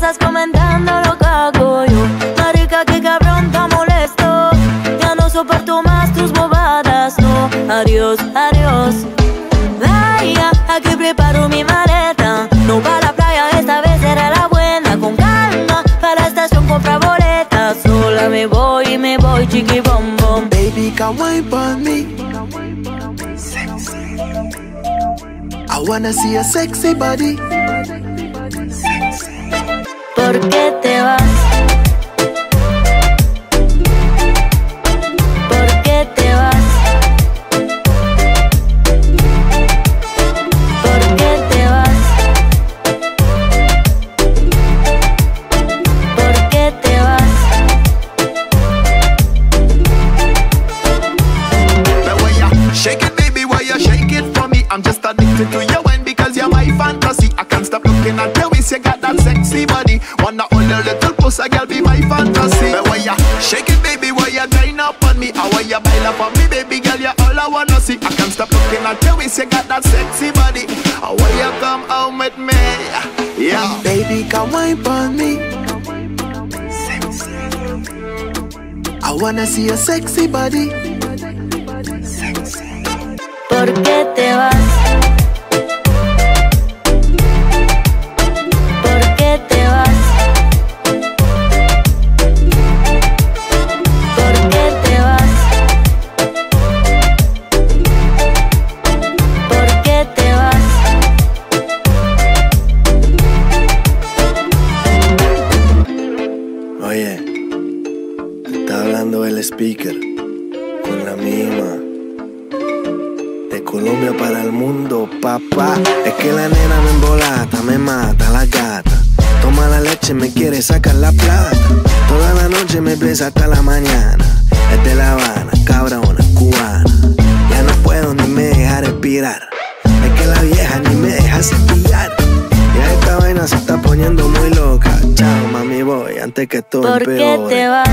pasas comentando lo que hago yo. Marica, qué cabrón, te molesto. Ya no soporto más tus bobadas, no. Adiós, adiós. Vaya, aquí preparo mi maleta. No para la playa, esta vez será la buena. Con calma, para la estación compra boletas. Sola me voy, chiqui bom bom. Baby, come wine for me. I wanna see a sexy body. ¿Por qué te vas? ¿Por qué te vas? ¿Por qué te vas? ¿Por qué te vas? The way you shake it, baby, why you shake it for me? I'm just addicted to your wine because you're my fantasy. I can't stop looking at your waist, you got that sexy body. Wanna hold a little closer, girl, be my fantasy. The way you shake it, baby, why you grind up on me? How you bail up on me, baby girl, you all I wanna see. I can't stop looking at your waist, you got that sexy body. How you come home with me? Yeah, baby, come wine on me. I wanna see a sexy body. ¿Por qué te vas? ¿Por qué te vas? ¿Por qué te vas? ¿Por qué te vas? Oye, te está hablando el speaker con la misma. De Colombia para el mundo, papá. Es que la nena me embolata, me mata la gata. Toma la leche, me quiere sacar la plata. Toda la noche me besa hasta la mañana. Es de La Habana, cabrona, cubana. Ya no puedo ni me deja respirar. Es que la vieja ni me deja cepillar. Ya esta vaina se está poniendo muy loca. Chao, mami, voy antes que todo ¿Por qué empeore. te vas?